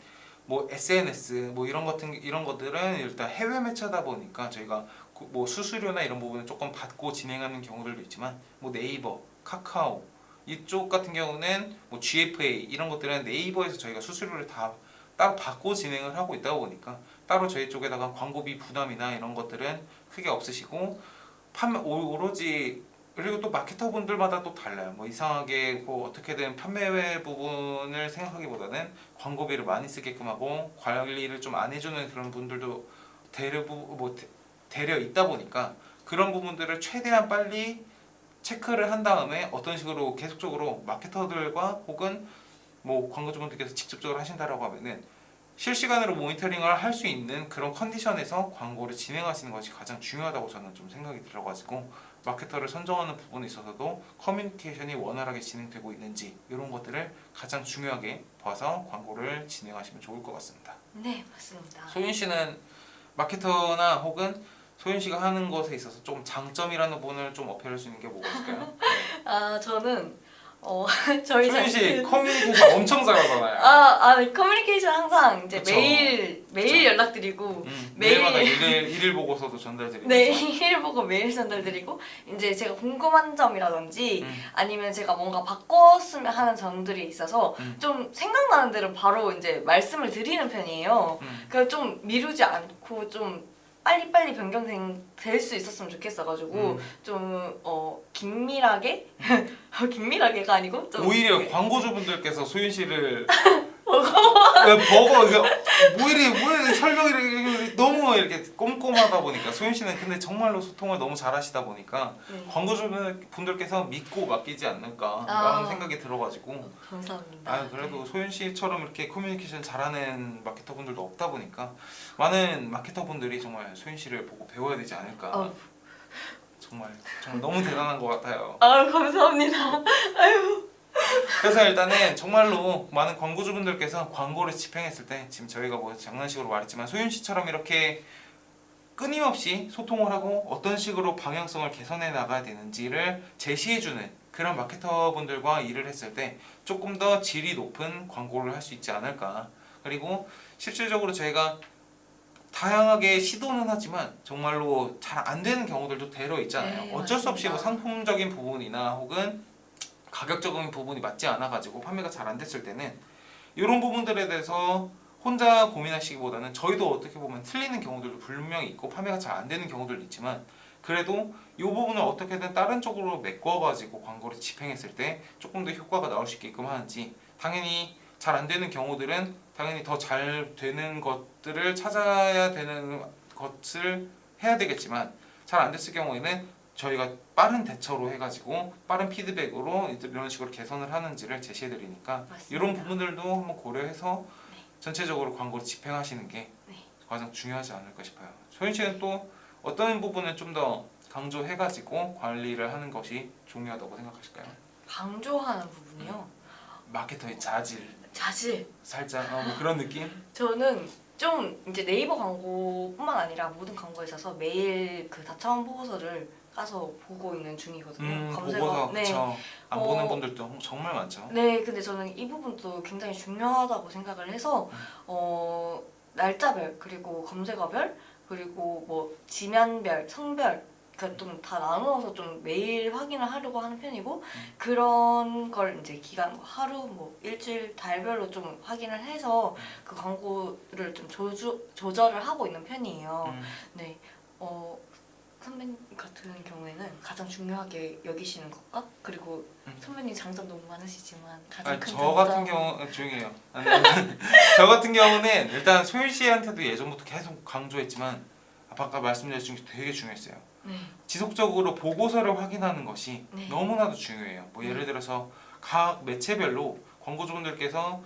뭐 SNS 뭐 이런 것들은 일단 해외 매체다 보니까 저희가 뭐 수수료나 이런 부분을 조금 받고 진행하는 경우들도 있지만 뭐 네이버, 카카오 이쪽 같은 경우는 뭐 GFA 이런 것들은 네이버에서 저희가 수수료를 다 따로 받고 진행을 하고 있다 보니까 따로 저희 쪽에다가 광고비 부담이나 이런 것들은 크게 없으시고 오로지 그리고 또 마케터 분들마다 또 달라요. 뭐 이상하게 뭐 어떻게든 판매 부분을 생각하기보다는 광고비를 많이 쓰게끔 하고 관리를 좀 안 해주는 그런 분들도 대려 있다 보니까 그런 부분들을 최대한 빨리 체크를 한 다음에 어떤 식으로 계속적으로 마케터들과 혹은 뭐 광고주분들께서 직접적으로 하신다라고 하면은 실시간으로 모니터링을 할 수 있는 그런 컨디션에서 광고를 진행하시는 것이 가장 중요하다고 저는 좀 생각이 들어가지고 마케터를 선정하는 부분에 있어서도 커뮤니케이션이 원활하게 진행되고 있는지 이런 것들을 가장 중요하게 봐서 광고를 진행하시면 좋을 것 같습니다. 네, 맞습니다. 소윤 씨는 마케터나 혹은 소윤 씨가 하는 것에 있어서 좀 장점이라는 부분을 좀 어필할 수 있는 게 뭐가 있을까요? 저는 저희 소윤 씨 커뮤니케이션 엄청 잘하잖아요. 네, 커뮤니케이션 항상 이제 그쵸. 매일 그쵸. 연락드리고 매일마다 일일 보고서도 전달드리고 네, 일 보고 매일 전달드리고 이제 제가 궁금한 점이라든지 아니면 제가 뭔가 바꿨으면 하는 점들이 있어서 좀 생각나는 대로 바로 이제 말씀을 드리는 편이에요. 그래서 좀 미루지 않고 좀 빨리빨리 변경될 수 있었으면 좋겠어가지고 좀 긴밀하게 긴밀하게가 아니고 좀 오히려 광고주분들께서 소윤 씨를 버거 뭐 설명이 너무 이렇게 꼼꼼하다 보니까 소윤 씨는 근데 정말로 소통을 너무 잘하시다 보니까 네. 광고주분들께서 믿고 맡기지 않을까라는 생각이 들어가지고 감사합니다. 그래도 소윤 씨처럼 이렇게 커뮤니케이션 잘하는 마케터 분들도 없다 보니까 많은 마케터 분들이 정말 소윤 씨를 보고 배워야 되지 않을까. 정말 너무 대단한 것 같아요. 아유 감사합니다. 아유. 그래서 일단은 정말로 많은 광고주분들께서 광고를 집행했을 때 지금 저희가 뭐 장난식으로 말했지만 소윤 씨처럼 이렇게 끊임없이 소통을 하고 어떤 식으로 방향성을 개선해 나가야 되는지를 제시해주는 그런 마케터분들과 일을 했을 때 조금 더 질이 높은 광고를 할 수 있지 않을까. 그리고 실질적으로 저희가 다양하게 시도는 하지만 정말로 잘 안 되는 경우들도 대러 있잖아요. 네, 어쩔 수 없이 뭐 맞습니다. 상품적인 부분이나 혹은 가격적인 부분이 맞지 않아 가지고 판매가 잘 안 됐을 때는 이런 부분들에 대해서 혼자 고민하시기보다는 저희도 어떻게 보면 틀리는 경우들도 분명히 있고 판매가 잘 안 되는 경우들도 있지만 그래도 이 부분을 어떻게든 다른 쪽으로 메꿔가지고 광고를 집행했을 때 조금 더 효과가 나올 수 있게끔 하는지, 당연히 잘 안 되는 경우들은 당연히 더 잘 되는 것들을 찾아야 되는 것을 해야 되겠지만 잘 안 됐을 경우에는 저희가 빠른 대처로 해가지고 빠른 피드백으로 이런 식으로 개선을 하는지를 제시해드리니까 맞습니다. 이런 부분들도 한번 고려해서 네. 전체적으로 광고를 집행하시는 게 네. 가장 중요하지 않을까 싶어요. 소연 씨는 또 어떤 부분을 좀 더 강조해가지고 관리를 하는 것이 중요하다고 생각하실까요? 강조하는 부분이요. 마케터의 자질, 자질. 살짝 뭐 그런 느낌? 저는 좀 이제 네이버 광고뿐만 아니라 모든 광고에 있어서 매일 그 다차원 보고서를 까서 보고 있는 중이거든요. 보고서 네. 그쵸. 안 어, 보는 분들도 정말 많죠. 네, 근데 저는 이 부분도 굉장히 중요하다고 생각을 해서 날짜별 그리고 검색어별 그리고 뭐 지면별, 성별 그 좀 다 나누어서 좀 매일 확인을 하려고 하는 편이고 그런 걸 이제 기간 뭐 하루 뭐 일주일 달별로 좀 확인을 해서 그 광고를 좀 조절을 하고 있는 편이에요. 네, 선배님 같은 경우에는 가장 중요하게 여기시는 것과 그리고 선배님 장점 너무 많으시지만 가장 아니, 큰 저 같은 경우 조용히 해요. 저 같은 경우는 일단 소윤 씨한테도 예전부터 계속 강조했지만 아까 말씀드린 게 되게 중요했어요. 네. 지속적으로 보고서를 확인하는 것이 네. 너무나도 중요해요. 뭐 예를 들어서 각 매체별로 광고주분들께서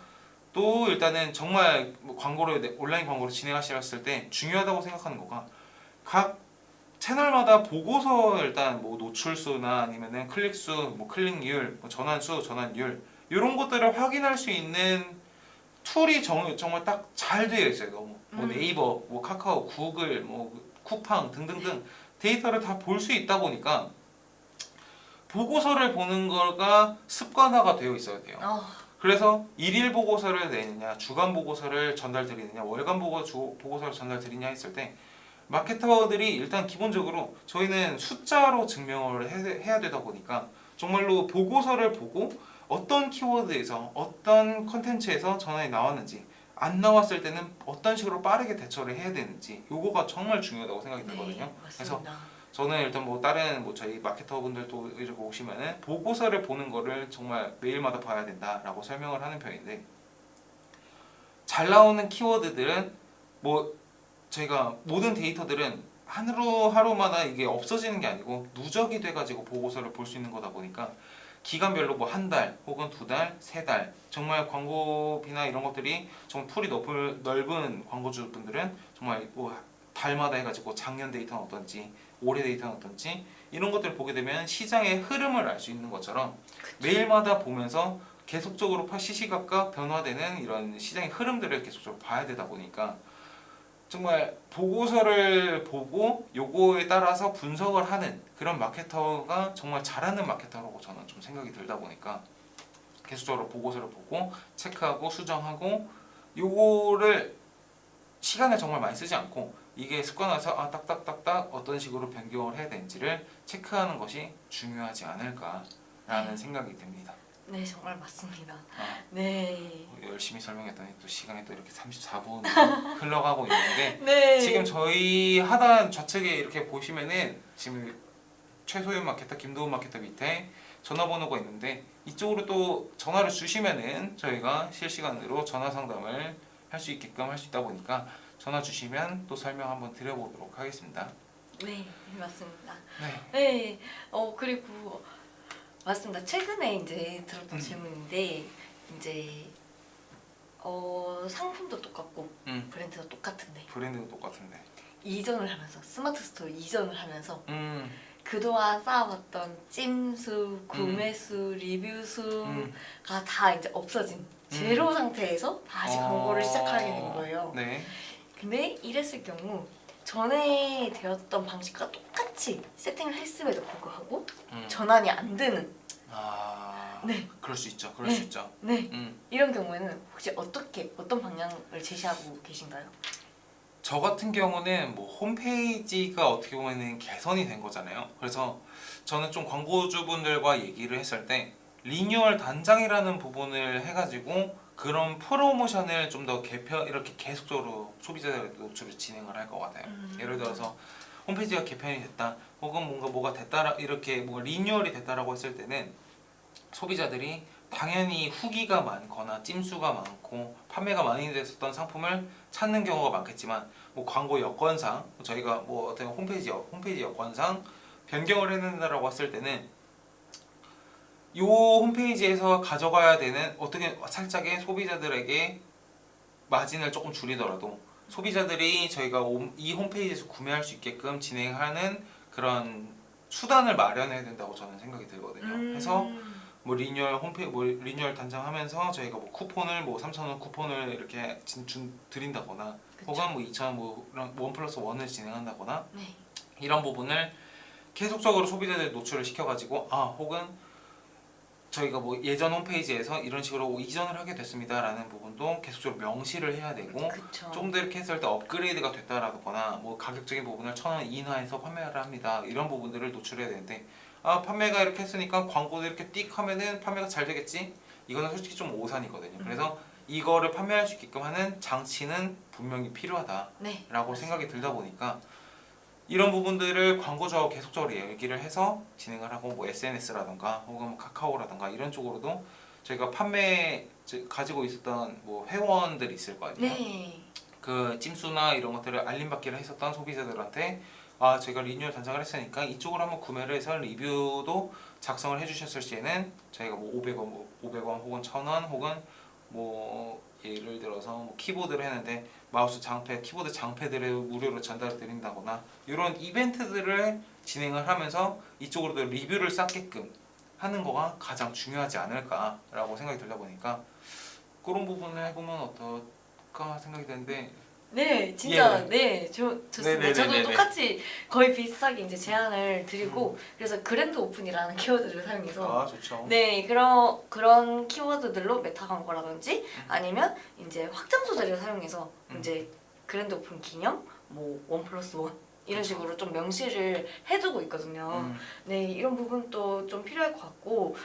또 일단은 정말 뭐 광고를 온라인 광고를 진행하셨을 때 중요하다고 생각하는 거가 각 채널마다 보고서 일단 뭐 노출수나 아니면은 클릭수, 뭐 클릭률, 뭐 전환수, 전환율 이런 것들을 확인할 수 있는 툴이 정말 딱 잘 되어 있어요. 너무 뭐 네이버, 뭐 카카오, 구글, 뭐 쿠팡 등등등 데이터를 다 볼 수 있다 보니까 보고서를 보는 거가 습관화가 되어 있어야 돼요. 그래서 일일 보고서를 내느냐, 주간 보고서를 전달드리느냐, 월간 보고서를 전달드리냐 했을 때 마케터들이 일단 기본적으로 저희는 숫자로 증명을 해야 되다 보니까 정말로 보고서를 보고 어떤 키워드에서 어떤 컨텐츠에서 전환이 나왔는지 안 나왔을 때는 어떤 식으로 빠르게 대처를 해야 되는지 요거가 정말 중요하다고 생각이 들거든요. 네, 그래서 맞습니다. 저는 일단 뭐 다른 뭐 저희 마케터분들도 이렇게 오시면은 보고서를 보는 거를 정말 매일마다 봐야 된다라고 설명을 하는 편인데 잘 나오는 키워드들은 뭐 저희가 모든 데이터들은 하루마다 이게 없어지는 게 아니고 누적이 돼가지고 보고서를 볼 수 있는 거다 보니까 기간별로 뭐 한 달 혹은 두 달, 세 달 정말 광고비나 이런 것들이 좀 풀이 넓은 광고주분들은 정말 뭐 달마다 해가지고 작년 데이터는 어떤지 올해 데이터는 어떤지 이런 것들을 보게 되면 시장의 흐름을 알 수 있는 것처럼 매일마다 보면서 계속적으로 시시각각 변화되는 이런 시장의 흐름들을 계속적으로 봐야 되다 보니까 정말 보고서를 보고 요거에 따라서 분석을 하는 그런 마케터가 정말 잘하는 마케터라고 저는 좀 생각이 들다 보니까 계속적으로 보고서를 보고 체크하고 수정하고 요거를 시간을 정말 많이 쓰지 않고 이게 습관화해서 딱딱딱딱 어떤 식으로 변경을 해야 되는지를 체크하는 것이 중요하지 않을까라는 생각이 듭니다. 네, 정말 맞습니다. 네. 열심히 설명했더니 또 시간이 또 이렇게 34분 흘러가고 있는데 네. 지금 저희 하단 좌측에 이렇게 보시면은 지금 최소윤 마케터, 김도훈 마케터 밑에 전화번호가 있는데 이쪽으로 또 전화를 주시면은 저희가 실시간으로 전화 상담을 할 수 있게끔 할 수 있다 보니까 전화 주시면 또 설명 한번 드려보도록 하겠습니다. 네, 맞습니다. 네. 네. 그리고 맞습니다. 최근에 이제 들었던 질문인데 이제 상품도 똑같고 브랜드도 똑같은데 브랜드도 똑같은데 이전을 하면서 스마트 스토어 이전을 하면서 그동안 쌓아왔던 찜수, 구매수, 리뷰수가 다 이제 없어진 제로 상태에서 다시 광고를 시작하게 된 거예요. 네. 근데 이랬을 경우 전에 되었던 방식과 똑같이 세팅을 했음에도 불구하고 전환이 안 되는 네. 그럴 수 있죠. 그럴 수 있죠. 네. 이런 경우에는 혹시 어떤 방향을 제시하고 계신가요? 저 같은 경우는 뭐 홈페이지가 어떻게 보면은 개선이 된 거잖아요. 그래서 저는 좀 광고주분들과 얘기를 했을 때 리뉴얼 단장이라는 부분을 해가지고 그런 프로모션을 좀 더 이렇게 계속적으로 소비자들 노출을 진행을 할 것 같아요. 예를 들어서 홈페이지가 개편이 됐다, 혹은 뭐가 됐다, 이렇게 뭐 리뉴얼이 됐다라고 했을 때는 소비자들이 당연히 후기가 많거나 찜수가 많고 판매가 많이 됐었던 상품을 찾는 경우가 많겠지만, 뭐 광고 여건상 저희가 뭐 어떤 홈페이지 여건상 변경을 해낸다라고 했을 때는 요 홈페이지에서 가져가야 되는 어떻게 살짝의 소비자들에게 마진을 조금 줄이더라도 소비자들이 저희가 이 홈페이지에서 구매할 수 있게끔 진행하는 그런 수단을 마련해야 된다고 저는 생각이 들거든요. 그래서 뭐 리뉴얼 단장하면서 저희가 뭐 쿠폰을 뭐 3,000원 쿠폰을 이렇게 드린다거나, 그쵸. 혹은 뭐 2,000원 뭐 1+1을 진행한다거나, 네. 이런 부분을 계속적으로 소비자들 노출을 시켜가지고 혹은 저희가 뭐 예전 홈페이지에서 이런 식으로 이전을 하게 됐습니다라는 부분도 계속적으로 명시를 해야 되고, 그쵸. 좀 더 이렇게 했을 때 업그레이드가 됐다라거나 뭐 가격적인 부분을 1,000원 인하해서 판매를 합니다, 이런 부분들을 노출해야 되는데, 판매가 이렇게 했으니까 광고도 이렇게 띡 하면은 판매가 잘 되겠지? 이거는 솔직히 좀 오산이거든요. 그래서 이거를 판매할 수 있게끔 하는 장치는 분명히 필요하다라고 네. 생각이 들다 보니까 이런 부분들을 광고주하고 계속적으로 얘기를 해서 진행을 하고, 뭐 SNS라던가 혹은 뭐 카카오라던가 이런 쪽으로도 저희가 가지고 있었던 뭐 회원들이 있을 거 아니에요. 네. 그 찜수나 이런 것들을 알림받기를 했었던 소비자들한테 저희가 리뉴얼 단장을 했으니까 이쪽으로 한번 구매를 해서 리뷰도 작성을 해주셨을 시에는 저희가 뭐 500원 혹은 1,000원, 혹은 뭐 예를 들어서 뭐 키보드를 했는데 마우스 장패, 키보드 장패들을 무료로 전달해 드린다거나, 이런 이벤트들을 진행을 하면서 이쪽으로도 리뷰를 쌓게끔 하는 거가 가장 중요하지 않을까라고 생각이 들다 보니까 그런 부분을 해보면 어떨까 생각이 드는데. 네, 진짜 예. 네, 좋습니다. 네네네네네. 저도 똑같이 거의 비슷하게 이제 제안을 드리고, 그래서 그랜드 오픈이라는 키워드를 사용해서 좋죠. 네, 그런 키워드들로 메타 광고라든지 아니면 이제 확장 소재를 사용해서 이제 그랜드 오픈 기념 뭐 1+1 이런 그쵸. 식으로 좀 명시를 해두고 있거든요. 네, 이런 부분도 좀 필요할 것 같고,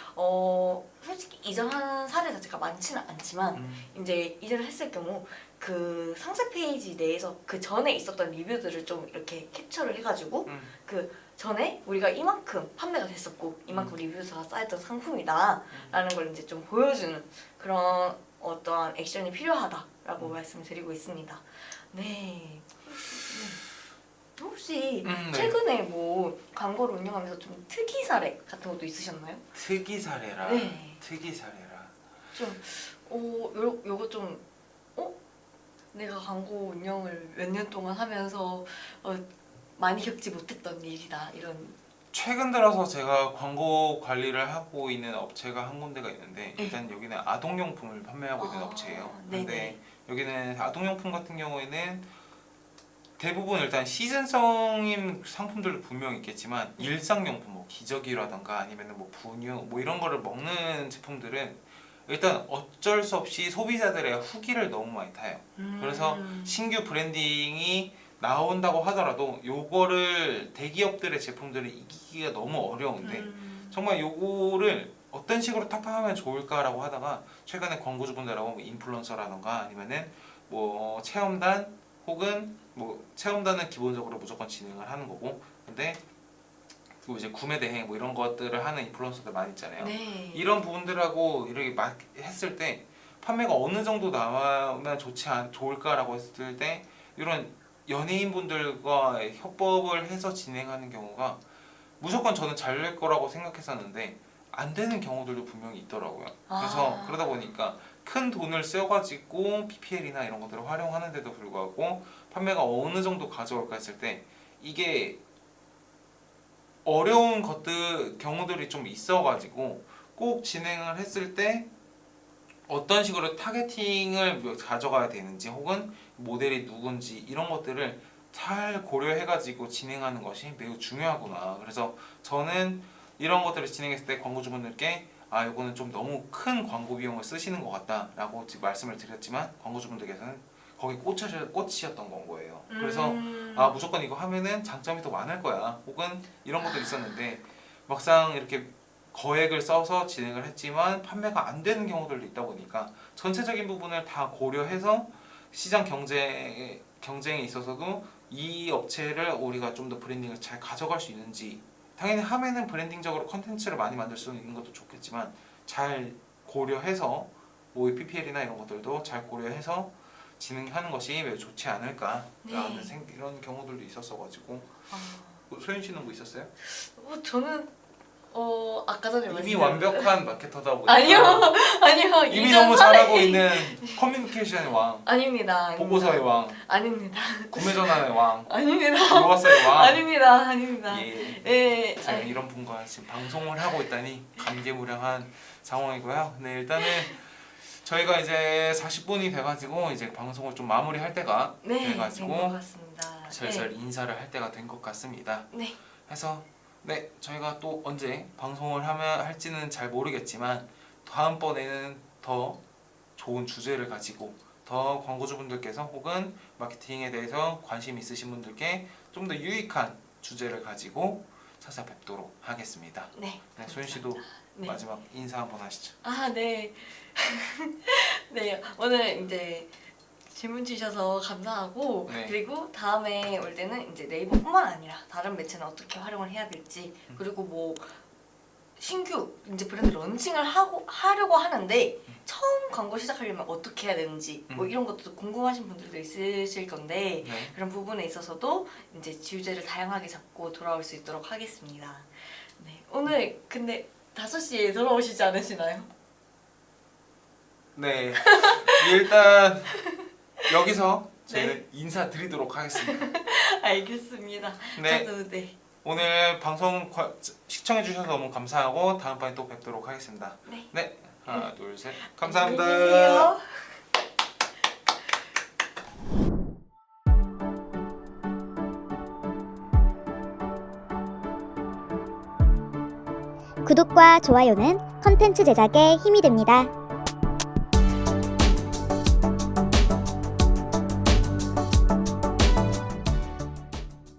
솔직히 이전한 사례 자체가 많지는 않지만 이제 이전을 했을 경우 그 상세 페이지 내에서 그 전에 있었던 리뷰들을 좀 이렇게 캡처를 해가지고 그 전에 우리가 이만큼 판매가 됐었고 이만큼 리뷰수가 쌓였던 상품이다 라는 걸 이제 좀 보여주는 그런 어떠한 액션이 필요하다라고 말씀드리고 있습니다. 네. 혹시 네. 최근에 뭐 광고를 운영하면서 좀 특이 사례 같은 것도 있으셨나요? 특이 사례라. 네. 특이 사례라. 요거 좀 내가 광고 운영을 몇 년 동안 하면서 많이 겪지 못했던 일이다, 이런. 최근 들어서 제가 광고 관리를 하고 있는 업체가 한 군데가 있는데, 네. 일단 여기는 아동용품을 판매하고 있는 업체예요. 근데 네네. 여기는 아동용품 같은 경우에는 대부분 일단 시즌성인 상품들도 분명히 있겠지만, 일상용품 뭐 기저귀라던가 아니면 뭐 분유 뭐 이런 거를 먹는 제품들은 일단 어쩔 수 없이 소비자들의 후기를 너무 많이 타요. 그래서 신규 브랜딩이 나온다고 하더라도 요거를 대기업들의 제품들을 이기기가 너무 어려운데, 정말 요거를 어떤 식으로 타파하면 좋을까라고 하다가 최근에 광고주분들하고 뭐 인플루언서라던가 아니면은 뭐 체험단, 혹은 뭐 체험단은 기본적으로 무조건 진행을 하는 거고, 근데 그 이제 구매 대행 뭐 이런 것들을 하는 인플루언서들 많이 있잖아요. 네. 이런 부분들하고 이렇게 막 했을 때 판매가 어느 정도 나오면 좋을까라고 했을 때, 이런 연예인분들과 협업을 해서 진행하는 경우가 무조건 저는 잘 될 거라고 생각했었는데 안 되는 경우들도 분명히 있더라고요. 그래서 그러다 보니까 큰 돈을 써가지고 PPL이나 이런 것들을 활용하는데도 불구하고 판매가 어느 정도 가져올까 했을 때 이게 어려운 경우들이 좀 있어가지고 꼭 진행을 했을 때 어떤 식으로 타겟팅을 가져가야 되는지 혹은 모델이 누군지 이런 것들을 잘 고려해가지고 진행하는 것이 매우 중요하구나. 그래서 저는 이런 것들을 진행했을 때 광고주분들께 이거는 좀 너무 큰 광고 비용을 쓰시는 것 같다라고 말씀을 드렸지만 광고주분들께서는 거기 꽂히셨던 건 거예요. 그래서 무조건 이거 하면은 장점이 더 많을 거야. 혹은 이런 것도 있었는데 막상 이렇게 거액을 써서 진행을 했지만 판매가 안 되는 경우들도 있다 보니까 전체적인 부분을 다 고려해서 시장 경쟁에 있어서도 이 업체를 우리가 좀 더 브랜딩을 잘 가져갈 수 있는지, 당연히 하면은 브랜딩적으로 컨텐츠를 많이 만들 수 있는 것도 좋겠지만 잘 고려해서 뭐 PPL이나 이런 것들도 잘 고려해서 진행하는 것이 매우 좋지 않을까라는 이런 경우들도 있었어가지고. 소연 씨는 뭐 있었어요? 저는 아까 전에 이미 말씀드린 완벽한 마케터다 보니까 아니요 이미 이전 너무 사례- 잘하고 있는 커뮤니케이션의 왕, 아닙니다. 보고서의 왕, 아닙니다. 구매 전환의 왕, 아닙니다. 요가서의 왕. 아닙니다. 예. 예. 제가 이런 분과 지금 방송을 하고 있다니 감개무량한 상황이고요. 네, 일단은 저희가 이제 40분이 돼가지고 이제 방송을 좀 마무리할 때가 된 돼가지고 것 같습니다. 슬슬 인사를 할 때가 된 것 같습니다. 네. 해서 네, 저희가 또 언제 방송을 할지는 잘 모르겠지만 다음번에는 더 좋은 주제를 가지고 더 광고주분들께서 혹은 마케팅에 대해서 관심 있으신 분들께 좀 더 유익한 주제를 가지고 찾아뵙도록 하겠습니다. 네. 네, 소연 씨도 네. 마지막 인사 한번 하시죠. 네. 네, 오늘 이제 질문 주셔서 감사하고 네. 그리고 다음에 올 때는 이제 네이버뿐만 아니라 다른 매체는 어떻게 활용을 해야 될지 그리고 뭐 신규 이제 브랜드 런칭을 하려고 하는데 처음 광고 시작하려면 어떻게 해야 되는지 뭐 이런 것도 궁금하신 분들도 있으실 건데 네. 그런 부분에 있어서도 이제 주제를 다양하게 잡고 돌아올 수 있도록 하겠습니다. 네, 오늘 근데 5시에 돌아오시지 않으시나요? 네, 일단 여기서 저희는 네. 인사드리도록 하겠습니다. 알겠습니다. 네. 저도 네. 오늘 방송 시청해 주셔서 너무 감사하고 다음번에 또 뵙도록 하겠습니다. 네. 하나, 둘, 셋. 안녕히 감사합니다. 계세요. 구독과 좋아요는 컨텐츠 제작에 힘이 됩니다.